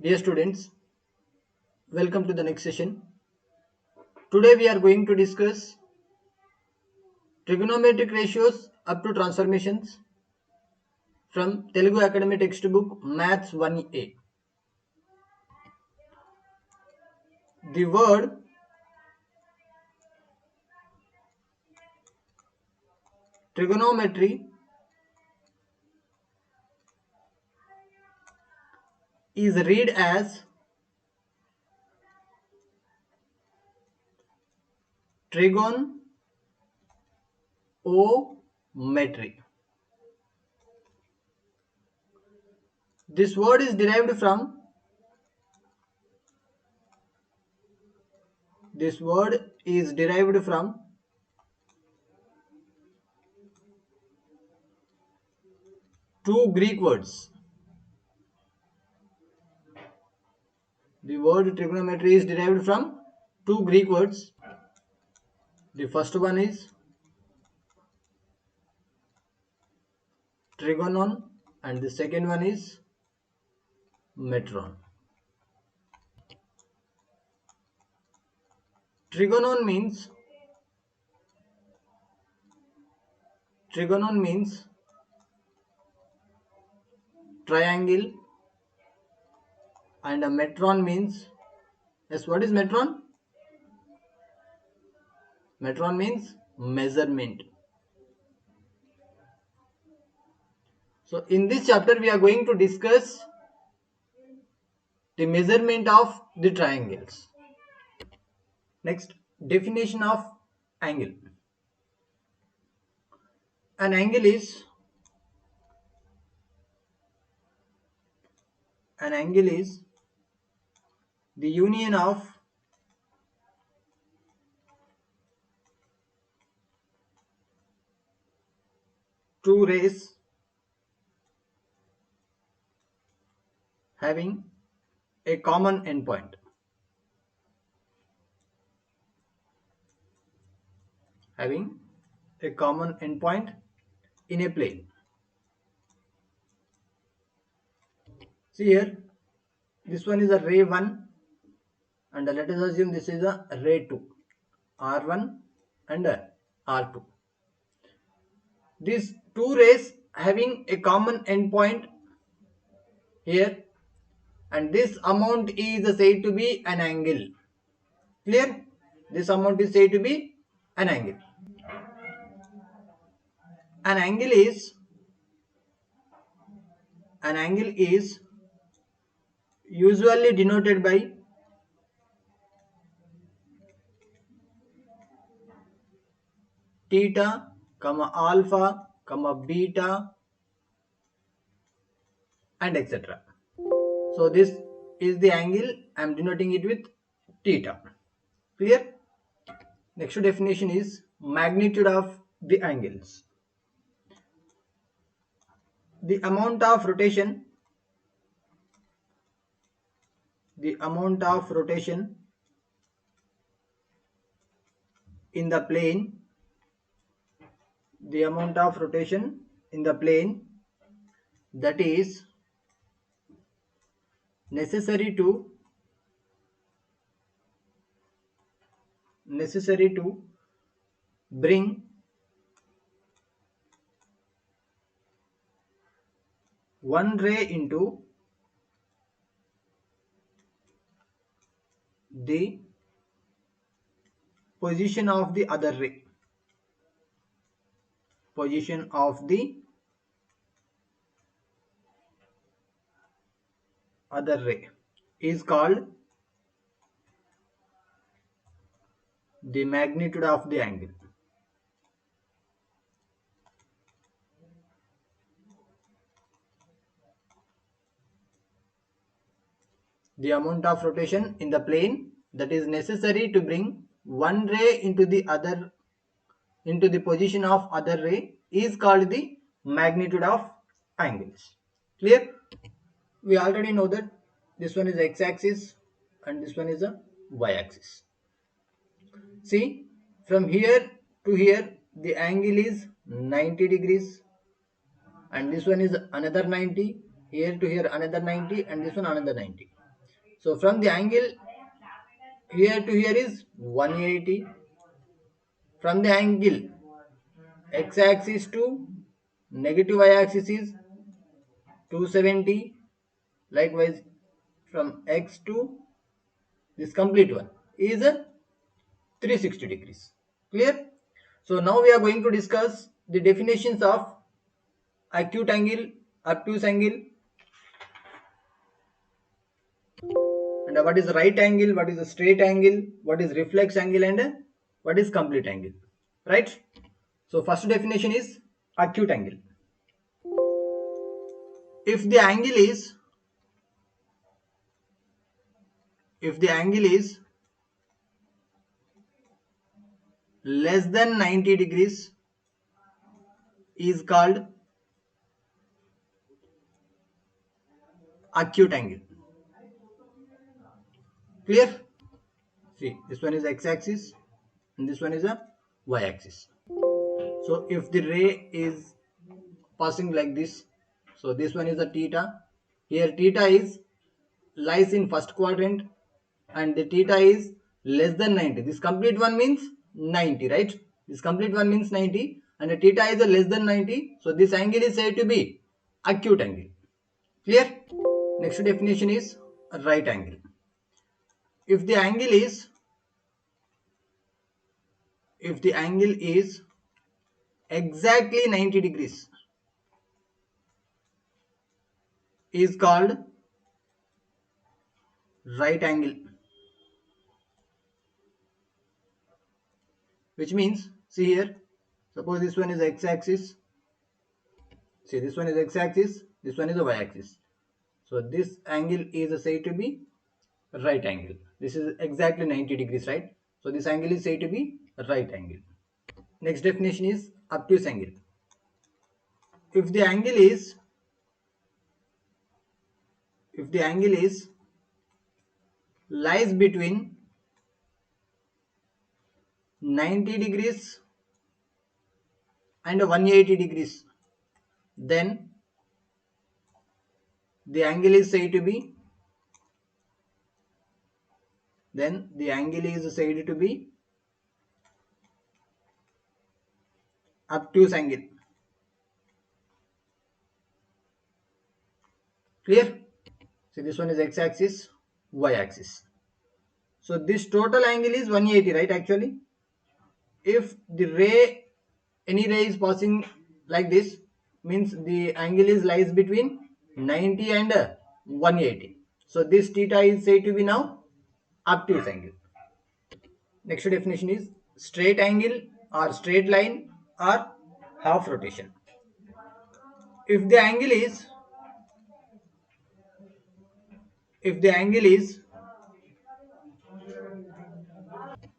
Dear students, welcome to the next session. Today we are going to discuss trigonometric ratios up to transformations from Telugu Academy textbook Maths 1A. The word trigonometry is read as trigonometry. This word is derived from two Greek words. The word trigonometry is derived from two Greek words. The first one is trigonon and the second one is metron. Trigonon means triangle, and a metron means, yes, what is metron? Metron means measurement. So in this chapter we are going to discuss the measurement of the triangles. Next, definition of angle. An angle is the union of two rays having a common endpoint. In a plane. See here, this one is a ray 1 and let us assume this is a ray 2, R1 and R2. These two rays having a common endpoint here, and this amount is said to be an angle. Clear? This amount is said to be an angle. An angle is usually denoted by theta, alpha, beta, and etc. So this is the angle. I am denoting it with theta. Clear? Next definition is magnitude of the angles. The amount of rotation in the plane, that is necessary to bring one ray into the position of the other ray. Is called the magnitude of the angle. The amount of rotation in the plane that is necessary to bring one ray into the position of other ray is called the magnitude of angles. Clear? We already know that this one is x-axis and this one is a y-axis. See, from here to here the angle is 90 degrees, and this one is another 90, here to here another 90, and this one another 90. So from the angle here to here is 180. From the angle x-axis to negative y-axis is 270. Likewise, from x to this complete one is 360 degrees. Clear? So now we are going to discuss the definitions of acute angle, obtuse angle, and what is right angle, what is a straight angle, what is reflex angle, and what is complete angle. Right? So first definition is acute angle. If the angle is less than 90 degrees is called acute angle. Clear? See, this one is x-axis and this one is a y-axis. So if the ray is passing like this, so this one is a theta. Here theta is lies in first quadrant and the theta is less than 90. This complete one means 90, right? This complete one means 90 and the theta is a less than 90. So this angle is said to be acute angle. Clear? Next definition is right angle. If the angle is exactly 90 degrees is called right angle, which means, see here, suppose this one is x-axis, see this one is x-axis, this one is a y-axis. So this angle is said to be right angle. This is exactly 90 degrees, right? So this angle is said to be right angle. Next definition is obtuse angle. If the angle is lies between 90 degrees and 180 degrees, then the angle is said to be obtuse angle. Clear? So this one is x-axis, y-axis. So this total angle is 180, right? Actually, if any ray is passing like this, means the angle is lies between 90 and 180. So this theta is said to be now obtuse angle. Next definition is straight angle or straight line or half rotation. If the angle is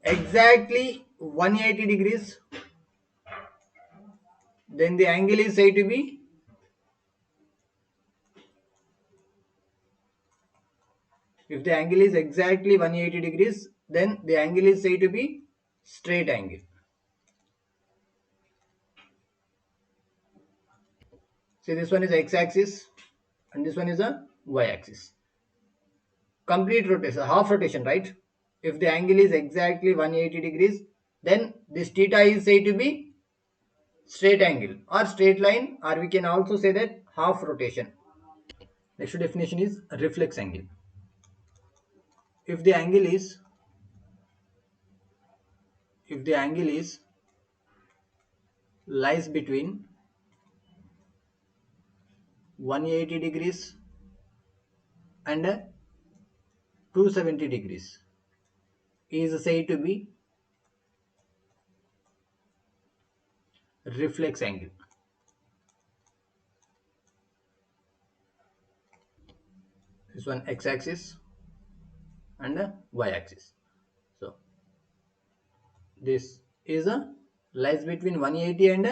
exactly 180 degrees, then the angle is said to be if the angle is exactly 180 degrees, then the angle is said to be straight angle. See, this one is x-axis and this one is a y-axis. Complete rotation, half rotation, right? If the angle is exactly 180 degrees, then this theta is said to be straight angle or straight line, or we can also say that half rotation. Next definition is reflex angle. If the angle is lies between 180 degrees and 270 degrees is said to be reflex angle. This one x-axis and y-axis. So this is a lies between 180 and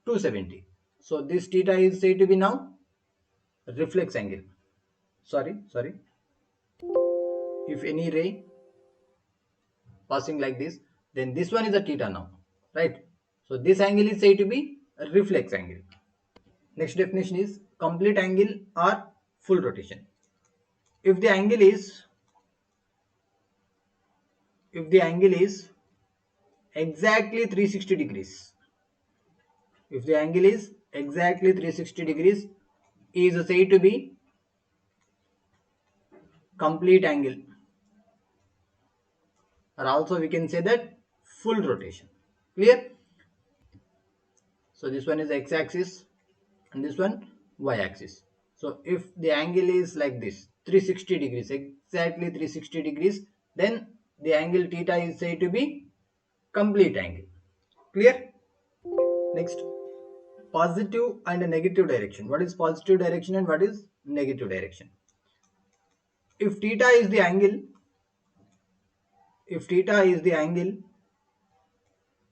270. So this theta is said to be now reflex angle. Sorry. If any ray passing like this, then this one is a theta now, right? So this angle is said to be a reflex angle. Next definition is complete angle or full rotation. If the angle is if the angle is exactly 360 degrees, if the angle is exactly 360 degrees, is said to be complete angle, or also we can say that full rotation. Clear? So this one is x-axis and this one y-axis. So if the angle is like this, 360 degrees, exactly 360 degrees, then the angle theta is said to be complete angle. Clear? Next, positive and a negative direction. What is positive direction and what is negative direction? If theta is the angle, if theta is the angle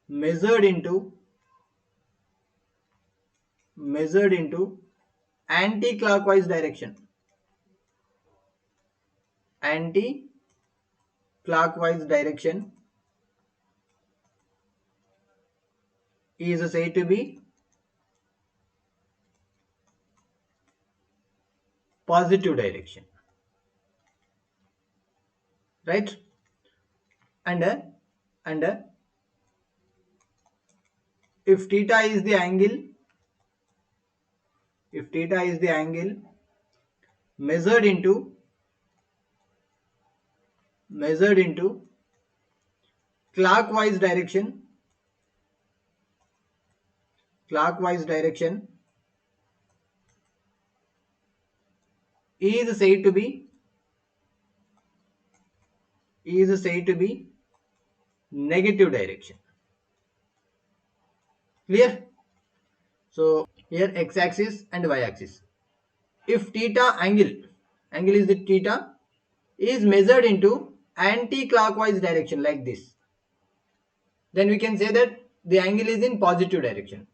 measured into anti-clockwise direction, anti-clockwise direction is said to be positive direction, right? And if theta is the angle, if theta is the angle measured into clockwise direction, clockwise direction is said to be negative direction. Clear? So here x-axis and y-axis. If theta angle is the theta is measured into anti-clockwise direction like this, then we can say that the angle is in positive direction.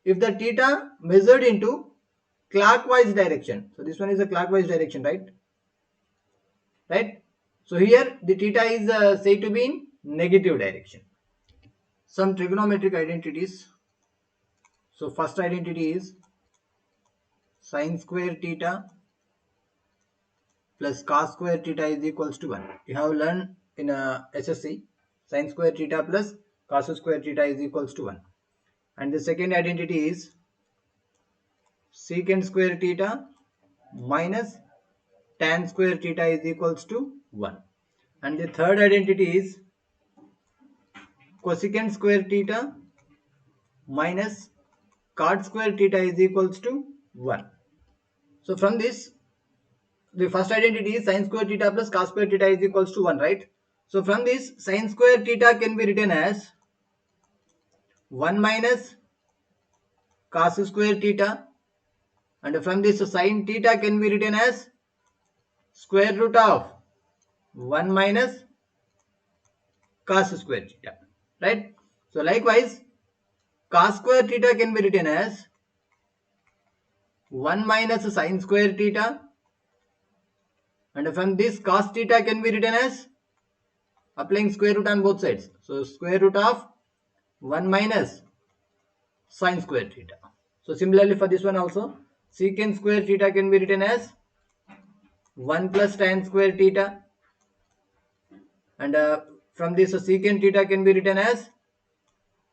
If the theta measured into clockwise direction, so this one is a clockwise direction, right? So here the theta is said to be in negative direction. Some trigonometric identities. So first identity is sin square theta plus cos square theta is equals to 1. You have learned in SSC, sin square theta plus cos square theta is equals to 1. And the second identity is secant square theta minus tan square theta is equals to 1. And the third identity is cosecant square theta minus cot square theta is equals to 1. So from this, the first identity is sin square theta plus cos square theta is equals to 1, right? So from this, sin square theta can be written as 1 minus cos square theta, and from this sin theta can be written as square root of 1 minus cos square theta, right? So likewise, cos square theta can be written as 1 minus sin square theta, and from this cos theta can be written as applying square root on both sides. So square root of 1 minus sin square theta. So similarly for this one also, secant square theta can be written as 1 plus tan square theta, and from this secant theta can be written as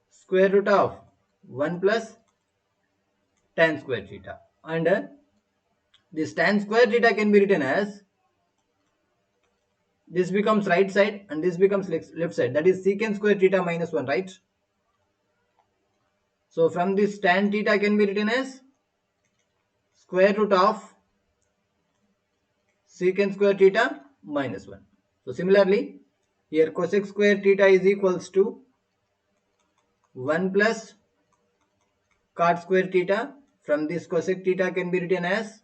square root of 1 plus tan square theta, and this tan square theta can be written as, this becomes right side and this becomes left side, that is secant square theta minus 1, right? So from this tan theta can be written as square root of secant square theta minus 1. So similarly, here cosec square theta is equals to 1 plus cot square theta. From this cosec theta can be written as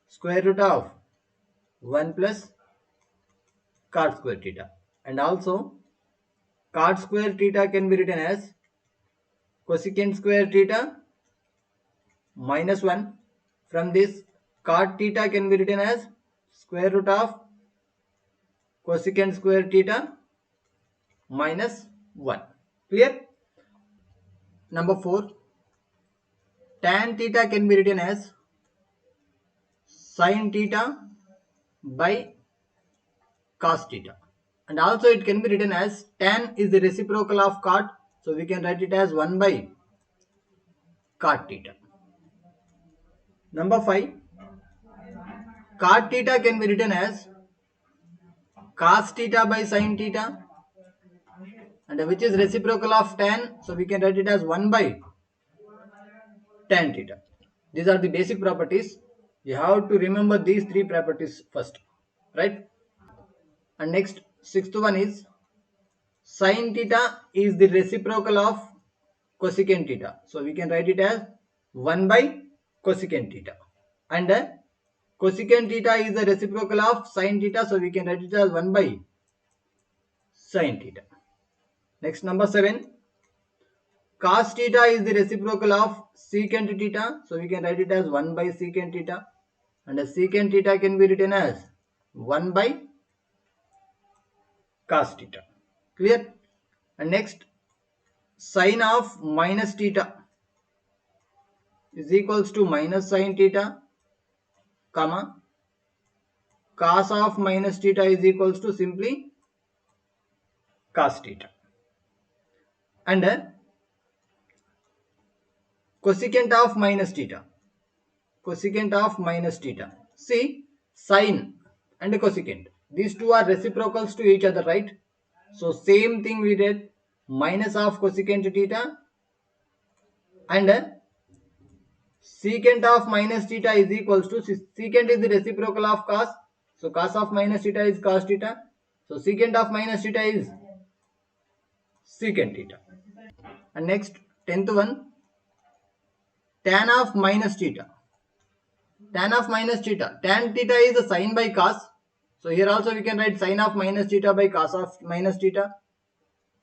square root of 1 plus cot square theta. And also cot square theta can be written as cosecant square theta minus 1. From this cot theta can be written as square root of cosecant square theta minus 1. Clear? Number 4, tan theta can be written as sin theta by cos theta, And also it can be written as tan is the reciprocal of cot. So we can write it as 1 by cot theta. Number 5, cot theta can be written as cos theta by sin theta, and which is reciprocal of tan. So we can write it as 1 by tan theta. These are the basic properties. You have to remember these three properties first, right? And next, sixth one is sin theta is the reciprocal of cosecant theta. So we can write it as 1 by cosecant theta. And cosecant theta is the reciprocal of sin theta. So we can write it as 1 by sin theta. Next, number 7. Cos theta is the reciprocal of secant theta. So we can write it as 1 by secant theta. And secant theta can be written as 1 by cos theta. Clear? And next, sine of minus theta is equals to minus sin theta, comma, cos of minus theta is equals to simply cos theta. And cosecant of minus theta. Cosecant of minus theta. See, sine and cosecant. These two are reciprocals to each other, right? So same thing we did, minus of cosecant theta, and secant of minus theta is equals to, secant is the reciprocal of cos. So cos of minus theta is cos theta. So secant of minus theta is secant theta. And next, 10th one, tan of minus theta. Tan of minus theta. Tan theta is a sine by cos. So here also we can write sine of minus theta by cos of minus theta.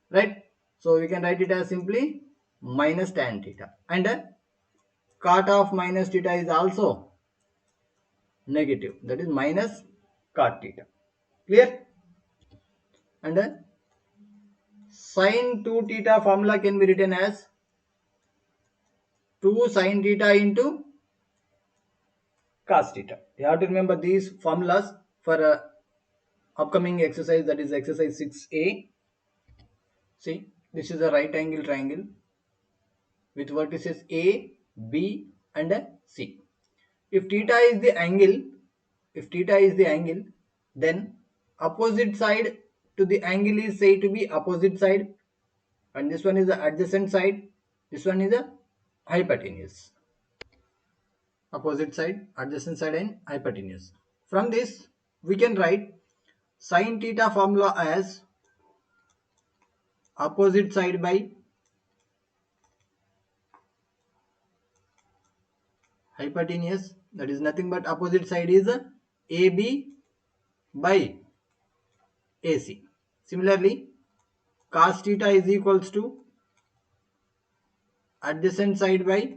Right? So we can write it as simply minus tan theta. And cot of minus theta is also negative. That is minus cot theta. Clear? And sin 2 theta formula can be written as 2 sin theta into cos theta. You have to remember these formulas for upcoming exercise, that is exercise 6a. See, this is a right angle triangle with vertices A, B and C. If theta is the angle, then opposite side to the angle is said to be opposite side, and this one is the adjacent side, this one is the hypotenuse. Opposite side, adjacent side and hypotenuse. From this we can write sin theta formula as opposite side by hypotenuse, that is nothing but opposite side is AB by AC. Similarly, cos theta is equals to adjacent side by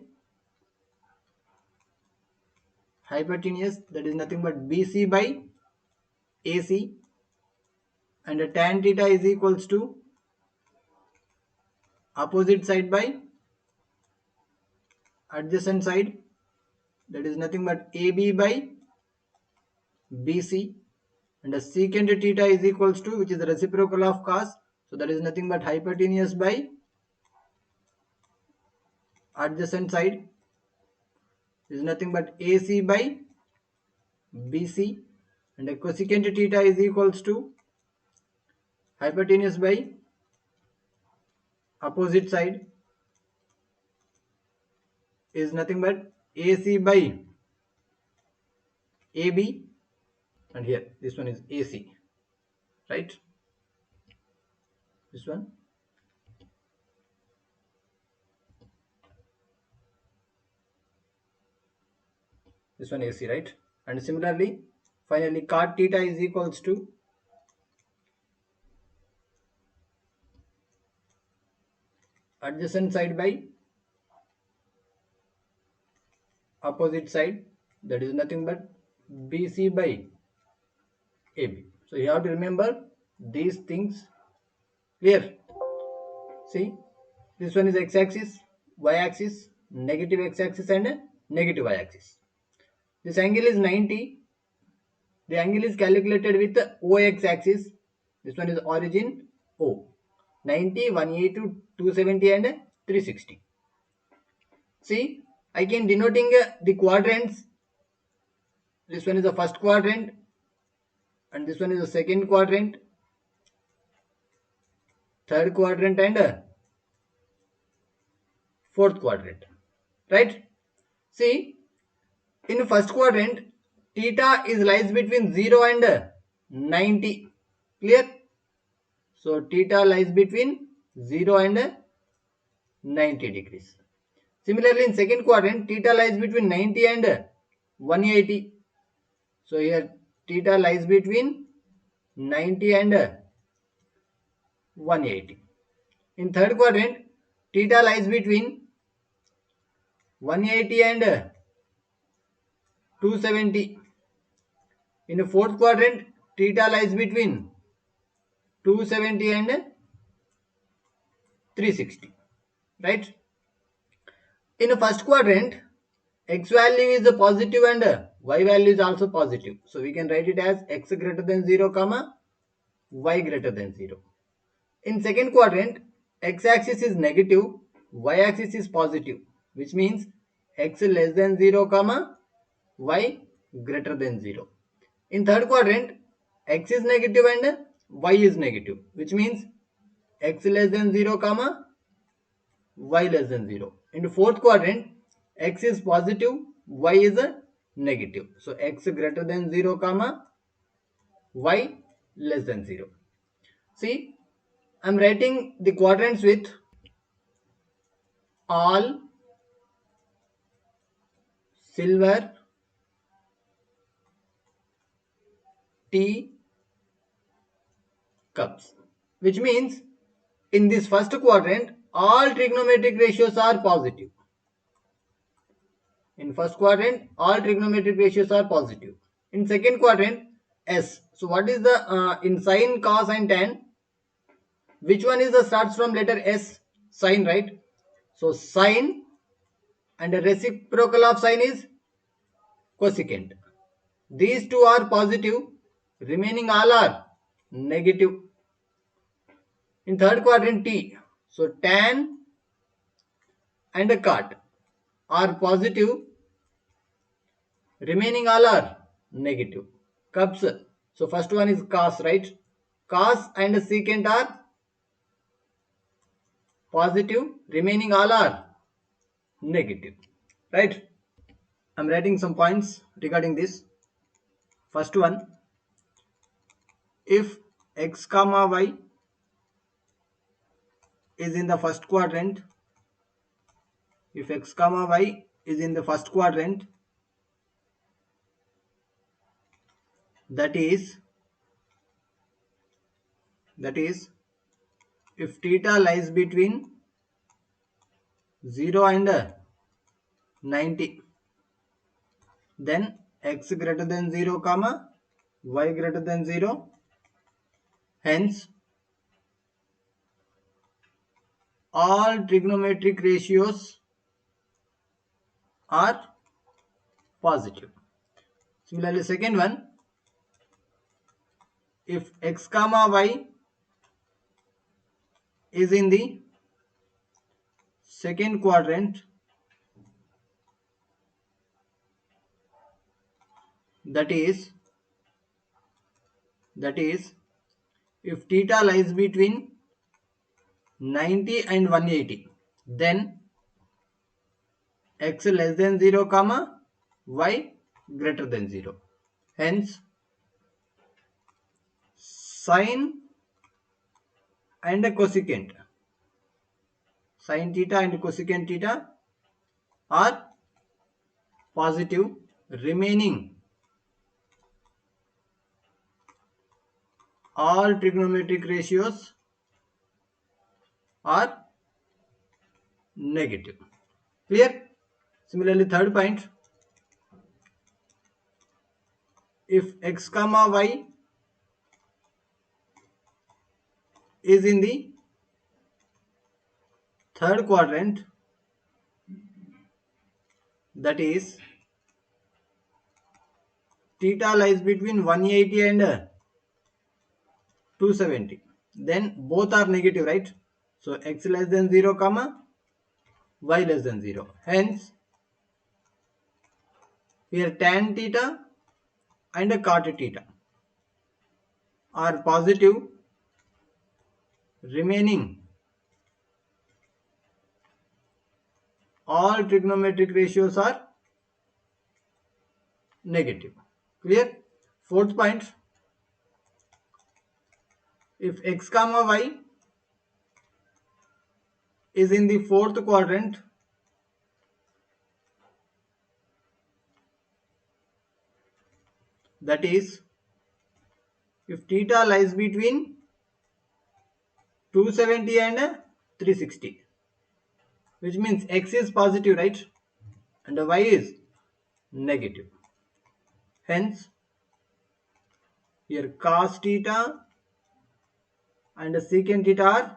hypotenuse, that is nothing but BC by AC, and tan theta is equals to opposite side by adjacent side, that is nothing but AB by BC, and secant theta is equals to, which is the reciprocal of cos, so that is nothing but hypotenuse by adjacent side, is nothing but AC by BC, and cosecant theta is equals to hypotenuse by opposite side, is nothing but AC by AB, and here this one is AC, right? This one AC, right? And similarly, finally cot theta is equals to adjacent side by opposite side, that is nothing but BC by AB. So you have to remember these things. Clear? See, this one is x-axis, y-axis, negative x-axis and negative y-axis. This angle is 90. The angle is calculated with the OX axis. This one is origin O. 90, 180, 270 and 360. See, I can denoting the quadrants. This one is the first quadrant and this one is the second quadrant, third quadrant and fourth quadrant. Right? See, in first quadrant, theta is lies between 0 and 90. Clear? So theta lies between 0 and 90 degrees. Similarly, in second quadrant, theta lies between 90 and 180. So here theta lies between 90 and 180. In third quadrant, theta lies between 180 and 270. In the fourth quadrant, theta lies between 270 and 360. Right? In the first quadrant, x value is a positive and y value is also positive. So we can write it as x greater than 0 comma y greater than 0. In second quadrant, x axis is negative, y axis is positive, which means x less than 0 comma y greater than 0. In third quadrant, x is negative and y is negative, which means x less than 0 comma y less than 0. In the fourth quadrant, x is positive, y is a negative. So x greater than 0 comma y less than 0. See, I am writing the quadrants with all silver, tea cups, which means in this first quadrant all trigonometric ratios are positive. In first quadrant all trigonometric ratios are positive. In second quadrant, S. So what is the in sine, cos and tan, which one is the starts from letter S? Sine, right? So sine and the reciprocal of sine is cosecant. These two are positive, remaining all are negative. In third quadrant, T. So tan and a cot are positive, remaining all are negative. Cups. So first one is cos, right? Cos and secant are positive, remaining all are negative. Right? I'm writing some points regarding this. First one, if x comma y is in the first quadrant, if x comma y is in the first quadrant, that is if theta lies between 0 and 90, then x greater than 0 comma y greater than 0, hence all trigonometric ratios are positive. Similarly, second one, if x comma y is in the second quadrant, that is if theta lies between 90 and 180, then x less than 0 comma y greater than 0. Hence sine and cosecant, sine theta and cosecant theta are positive, remaining all trigonometric ratios are negative. Clear? Similarly, third point, if x comma y is in the third quadrant, that is theta lies between 180 and 270. Then both are negative, right? So x less than 0 comma y less than 0. Hence here tan theta and a cot theta are positive, remaining all trigonometric ratios are negative. Clear? Fourth point, if x comma y is in the fourth quadrant, that is, if theta lies between 270 and 360, which means x is positive, right? And y is negative. Hence, here cos theta and secant theta are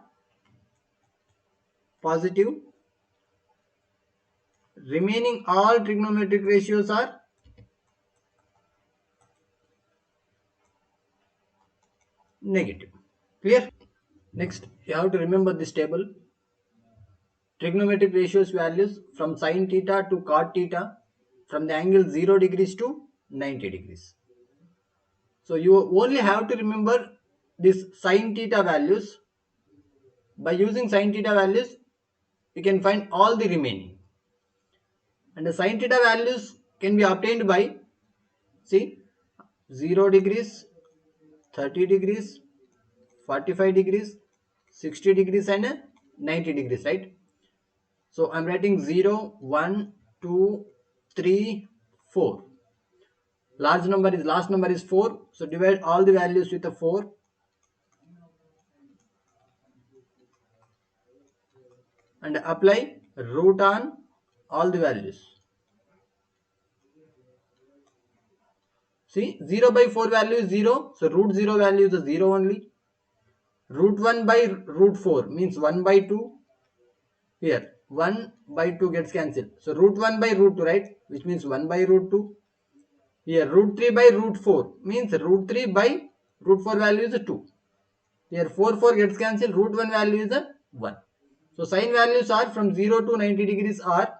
positive. Remaining all trigonometric ratios are negative. Clear? Next, you have to remember this table. Trigonometric ratios values from sin theta to cot theta from the angle 0 degrees to 90 degrees. So you only have to remember this sin theta values. By using sin theta values, you can find all the remaining. And the sin theta values can be obtained by, see, 0 degrees, 30 degrees, 45 degrees, 60 degrees and 90 degrees, right? So I'm writing 0, 1, 2, 3, 4. Last number is 4. So divide all the values with a 4. And apply root on all the values. See, 0 by 4 value is 0. So root 0 value is a 0 only. Root 1 by root 4 means 1 by 2. Here 1 by 2 gets cancelled. So root 1 by root 2, right? Which means 1 by root 2. Here root 3 by root 4 means root 3 by root 4 value is a 2. Here 4 gets cancelled. Root 1 value is a 1. So sin values are from 0 to 90 degrees are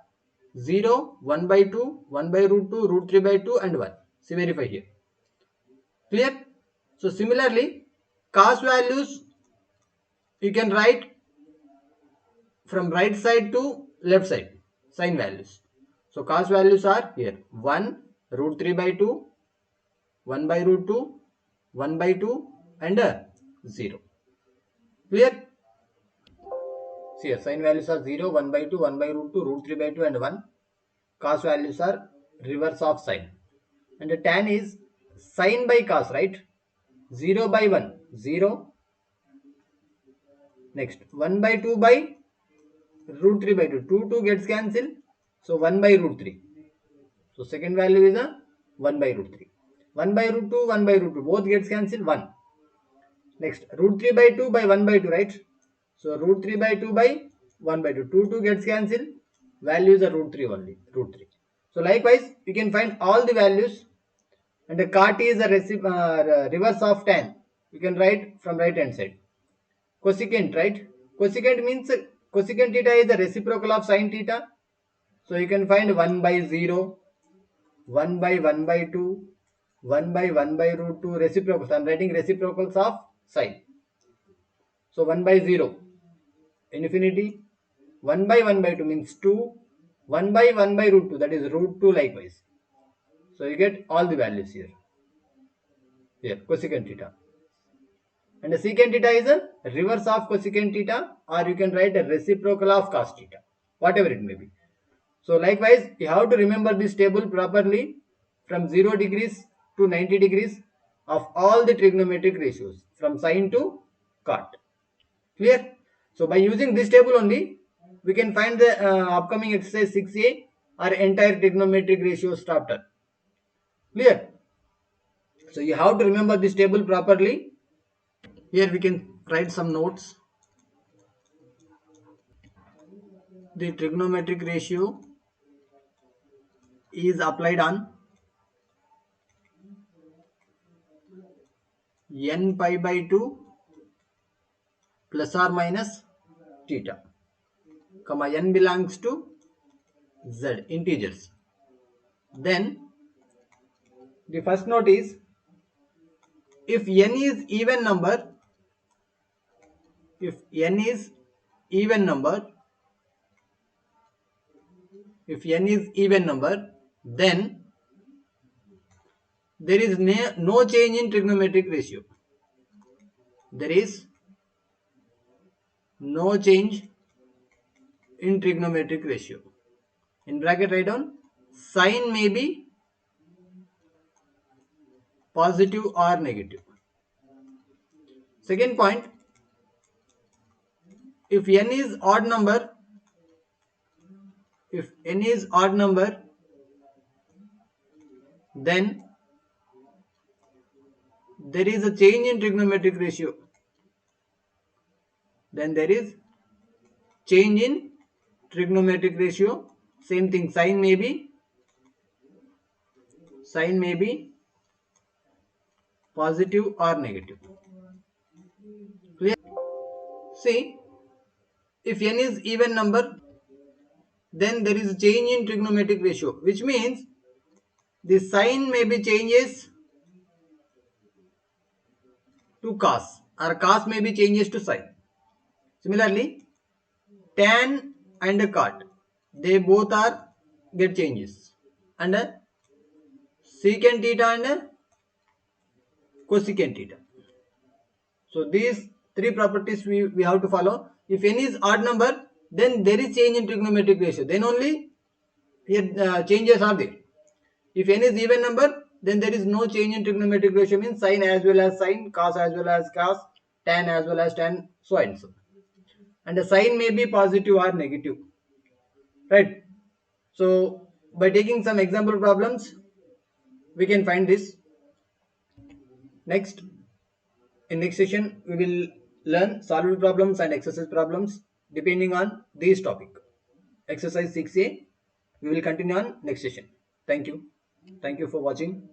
0, 1 by 2, 1 by root 2, root 3 by 2 and 1. See, verify here. Clear? So similarly, cos values you can write from right side to left side, sin values. So cos values are here 1, root 3 by 2, 1 by root 2, 1 by 2 and 0. Clear? See here, sin values are 0, 1 by 2, 1 by root 2, root 3 by 2 and 1. Cos values are reverse of sin. And the tan is sin by cos, right? 0 by 1, 0. Next, 1 by 2 by root 3 by 2. 2 gets cancelled. So 1 by root 3. So second value is a 1 by root 3. 1 by root 2, 1 by root 2. Both gets cancelled, 1. Next, root 3 by 2 by 1 by 2, right? So root 3 by 2 by 1 by 2. 2 gets cancelled. Values are root 3 only. Root 3. So likewise, you can find all the values. And the cot is a reverse of tan. You can write from right hand side. Cosecant, right? Cosecant means cosecant theta is the reciprocal of sin theta. So you can find 1 by 0, 1 by 1 by 2, 1 by 1 by root 2 reciprocals. I am writing reciprocals of sin. So 1 by 0, infinity. 1 by 1 by 2 means 2. 1 by 1 by root 2, that is root 2 likewise. So you get all the values here. Here, cosecant theta. And the secant theta is a reverse of cosecant theta, or you can write a reciprocal of cos theta, whatever it may be. So likewise, you have to remember this table properly from 0 degrees to 90 degrees of all the trigonometric ratios from sin to cot. Clear? So by using this table only, we can find the upcoming exercise 6a or entire trigonometric ratios chapter. Clear? So you have to remember this table properly. Here we can write some notes. The trigonometric ratio is applied on n pi by 2 plus or minus theta, comma n belongs to z, integers. Then the first note is, if n is even number, if n is even number, if n is even number, then there is no change in trigonometric ratio. There is no change in trigonometric ratio. In bracket write down, sign may be positive or negative. Second point, if n is odd number, if n is odd number, then there is a change in trigonometric ratio. Then there is change in trigonometric ratio. Same thing, sign may be positive or negative. Clear? See, if n is even number, then there is a change in trigonometric ratio, which means the sign may be changes to cos, or cos may be changes to sin. Similarly, tan and cot, they both are get changes, and secant theta and cosecant theta. So these three properties we have to follow. If n is odd number, then there is change in trigonometric ratio. Then only here changes are there. If n is even number, then there is no change in trigonometric ratio, means sin as well as sin, cos as well as cos, tan as well as tan, so and so. And the sign may be positive or negative, right? So by taking some example problems, we can find this. Next, in next session, we will learn solved problems and exercise problems depending on this topic. Exercise 6a, we will continue on next session. Thank you. Thank you for watching.